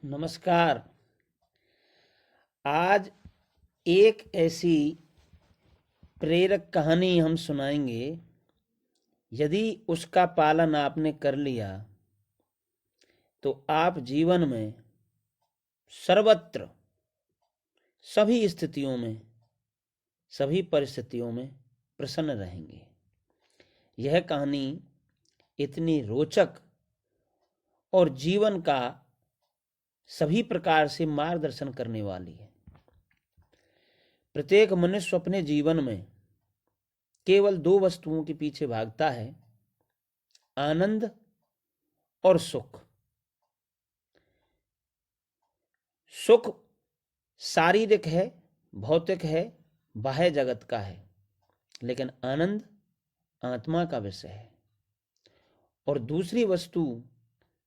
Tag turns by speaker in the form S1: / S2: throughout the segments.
S1: नमस्कार। आज एक ऐसी प्रेरक कहानी हम सुनाएंगे। यदि उसका पालन आपने कर लिया तो आप जीवन में सर्वत्र सभी स्थितियों में सभी परिस्थितियों में प्रसन्न रहेंगे। यह कहानी इतनी रोचक और जीवन का सभी प्रकार से मार्गदर्शन करने वाली है। प्रत्येक मनुष्य अपने जीवन में केवल दो वस्तुओं के पीछे भागता है, आनंद और सुख। सुख शारीरिक है, भौतिक है, बाह्य जगत का है, लेकिन आनंद आत्मा का विषय है। और दूसरी वस्तु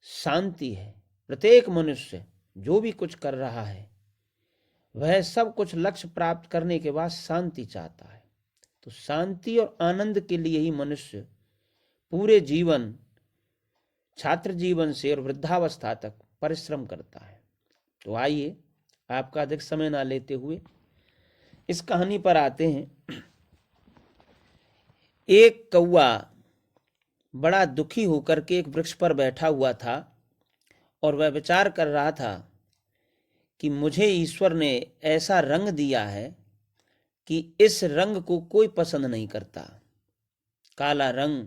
S1: शांति है। प्रत्येक मनुष्य जो भी कुछ कर रहा है वह सब कुछ लक्ष्य प्राप्त करने के बाद शांति चाहता है। तो शांति और आनंद के लिए ही मनुष्य पूरे जीवन, छात्र जीवन से और वृद्धावस्था तक परिश्रम करता है। तो आइए, आपका अधिक समय ना लेते हुए इस कहानी पर आते हैं। एक कौवा बड़ा दुखी होकर के एक वृक्ष पर बैठा हुआ था और वह विचार कर रहा था कि मुझे ईश्वर ने ऐसा रंग दिया है कि इस रंग को कोई पसंद नहीं करता। काला रंग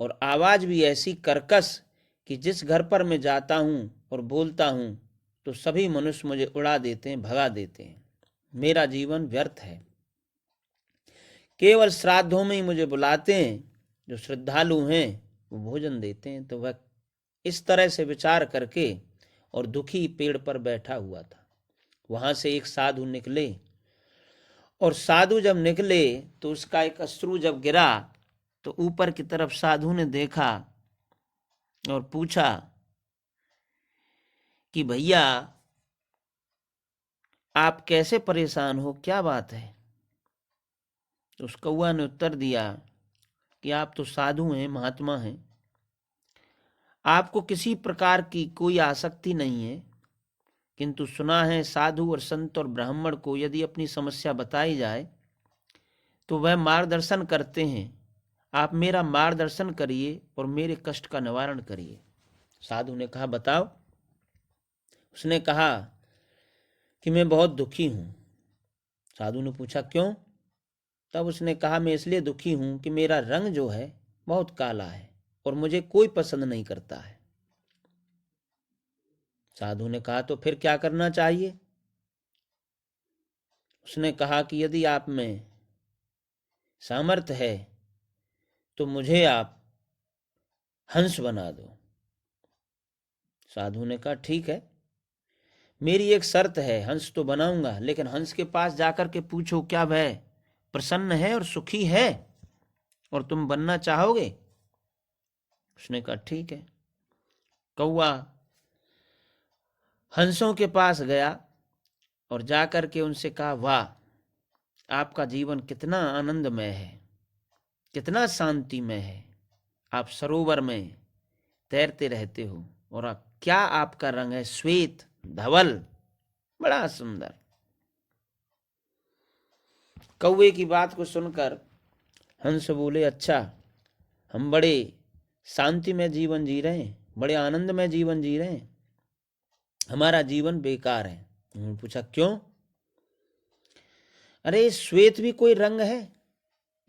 S1: और आवाज भी ऐसी कर्कश कि जिस घर पर मैं जाता हूं और बोलता हूं तो सभी मनुष्य मुझे उड़ा देते हैं, भगा देते हैं। मेरा जीवन व्यर्थ है। केवल श्राद्धों में ही मुझे बुलाते हैं, जो श्रद्धालु हैं वो भोजन देते हैं। तो वह इस तरह से विचार करके और दुखी पेड़ पर बैठा हुआ था। वहां से एक साधु निकले और साधु जब निकले तो उसका एक अश्रु जब गिरा तो ऊपर की तरफ साधु ने देखा और पूछा कि भैया, आप कैसे परेशान हो, क्या बात है? तो उस कौवा ने उत्तर दिया कि आप तो साधु हैं, महात्मा हैं, आपको किसी प्रकार की कोई आसक्ति नहीं है, किंतु सुना है साधु और संत और ब्राह्मण को यदि अपनी समस्या बताई जाए तो वह मार्गदर्शन करते हैं। आप मेरा मार्गदर्शन करिए और मेरे कष्ट का निवारण करिए। साधु ने कहा, बताओ। उसने कहा कि मैं बहुत दुखी हूं। साधु ने पूछा, क्यों? तब उसने कहा, मैं इसलिए दुखी हूं कि मेरा रंग जो है बहुत काला है और मुझे कोई पसंद नहीं करता है। साधु ने कहा, तो फिर क्या करना चाहिए? उसने कहा कि यदि आप में सामर्थ्य है तो मुझे आप हंस बना दो। साधु ने कहा, ठीक है, मेरी एक शर्त है, हंस तो बनाऊंगा, लेकिन हंस के पास जाकर के पूछो क्या वह प्रसन्न है और सुखी है और तुम बनना चाहोगे? उसने कहा, ठीक है। कौवा हंसों के पास गया और जाकर के उनसे कहा, वाह, आपका जीवन कितना आनंदमय है, कितना शांतिमय है। आप सरोवर में तैरते रहते हो और क्या आपका रंग है, श्वेत धवल, बड़ा सुंदर। कौवे की बात को सुनकर हंस बोले, अच्छा, हम बड़े शांति में जीवन जी रहे हैं, बड़े आनंद में जीवन जी रहे हैं, हमारा जीवन बेकार है। उन्होंने पूछा, क्यों? अरे, श्वेत भी कोई रंग है?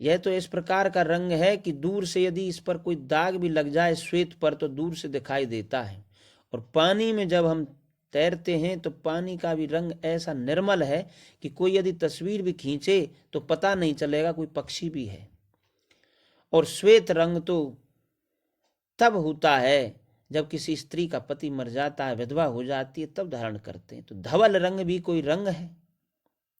S1: यह तो इस प्रकार का रंग है कि दूर से यदि इस पर कोई दाग भी लग जाए श्वेत पर तो दूर से दिखाई देता है। और पानी में जब हम तैरते हैं तो पानी का भी रंग ऐसा निर्मल है कि कोई यदि तस्वीर भी खींचे तो पता नहीं चलेगा कोई पक्षी भी है। और श्वेत रंग तो तब होता है जब किसी स्त्री का पति मर जाता है, विधवा हो जाती है, तब धारण करते हैं। तो धवल रंग भी कोई रंग है।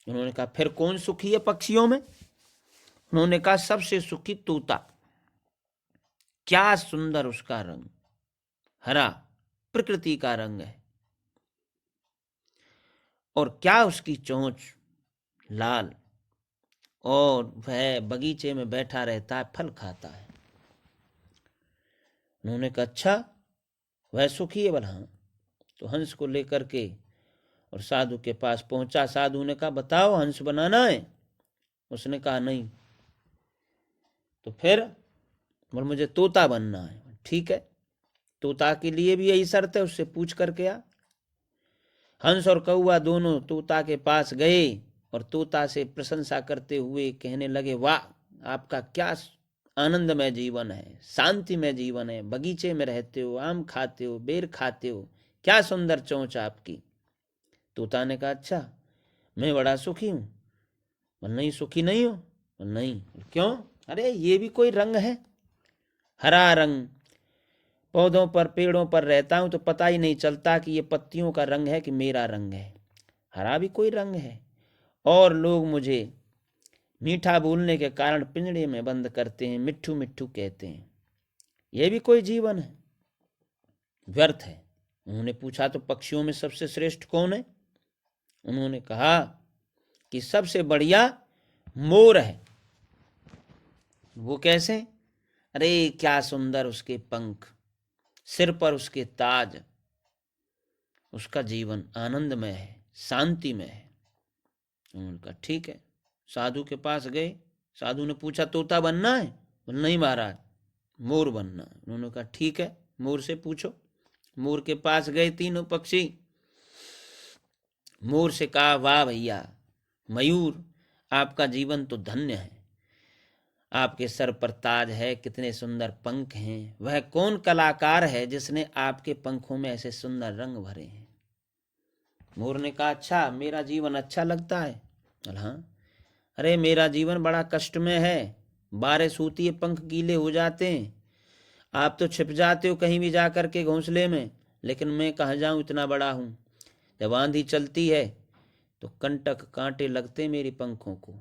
S1: उन्होंने कहा, फिर कौन सुखी है पक्षियों में? उन्होंने कहा, सबसे सुखी तोता। क्या सुंदर उसका रंग, हरा, प्रकृति का रंग है। और क्या उसकी चोंच लाल, और वह बगीचे में बैठा रहता है, फल खाता है। उन्होंने कहा, अच्छा, वह सुखी है? बोला, हाँ। तो हंस को लेकर के और साधु के पास पहुंचा। साधु ने कहा बताओ हंस बनाना है? उसने कहा नहीं। तो फिर बोल मुझे तोता बनना है। ठीक है, तोता के लिए भी यही शर्त है, उससे पूछ करके आ। हंस और कौआ दोनों तोता के पास गए और तोता से प्रशंसा करते हुए कहने लगे वाह, आपका क्या आनंदमय जीवन है, शांतिमय जीवन है, बगीचे में रहते हो, आम खाते हो, बेर खाते हो, क्या सुंदर चोंच आपकी। तोता ने कहा अच्छा, मैं बड़ा सुखी हूं। बोल नहीं, सुखी नहीं हो? बोल नहीं। क्यों? अरे ये भी कोई रंग है, हरा रंग। पौधों पर पेड़ों पर रहता हूं तो पता ही नहीं चलता कि ये पत्तियों का रंग है कि मेरा रंग है। हरा भी कोई रंग है। और लोग मुझे मीठा बोलने के कारण पिंजड़े में बंद करते हैं, मिट्ठू मिट्ठू कहते हैं। यह भी कोई जीवन है? व्यर्थ है। उन्होंने पूछा तो पक्षियों में सबसे श्रेष्ठ कौन है? उन्होंने कहा कि सबसे बढ़िया मोर है। वो कैसे? अरे क्या सुंदर उसके पंख, सिर पर उसके ताज, उसका जीवन आनंदमय है, शांतिमय है। उन्होंने कहा ठीक है। साधु के पास गए। साधु ने पूछा तोता बनना है? नहीं महाराज, मोर बनना है। उन्होंने कहा ठीक है, मोर से पूछो। मोर के पास गए तीनों पक्षी। मोर से कहा वाह भैया मयूर, आपका जीवन तो धन्य है, आपके सर पर ताज है, कितने सुंदर पंख हैं। वह कौन कलाकार है जिसने आपके पंखों में ऐसे सुंदर रंग भरे हैं? मोर ने कहा अच्छा, मेरा जीवन अच्छा लगता है? हाँ। अरे मेरा जीवन बड़ा कष्ट में है, बारिश होती है पंख गीले हो जाते हैं, आप तो छिप जाते हो कहीं भी जा कर के घोंसले में, लेकिन मैं कहाँ जाऊं, इतना बड़ा हूं। जब आंधी चलती है तो कंटक कांटे लगते मेरे पंखों को।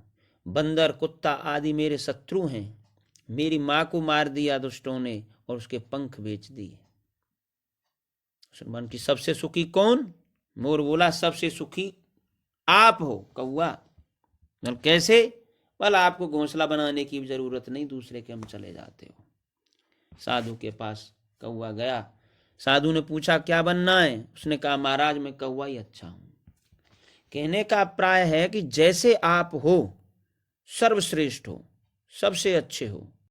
S1: बंदर कुत्ता आदि मेरे शत्रु हैं। मेरी माँ को मार दिया दुष्टों ने और उसके पंख बेच दिए। मुसलमान की सबसे सुखी कौन? मोर बोला सबसे सुखी आप हो कौआ। कैसे? भला आपको घोंसला बनाने की जरूरत नहीं, दूसरे के हम चले जाते हो। साधु के पास कौआ गया। साधु ने पूछा क्या बनना है? उसने कहा महाराज मैं कौआ ही अच्छा हूं। कहने का प्राय है कि जैसे आप हो सर्वश्रेष्ठ हो, सबसे अच्छे हो,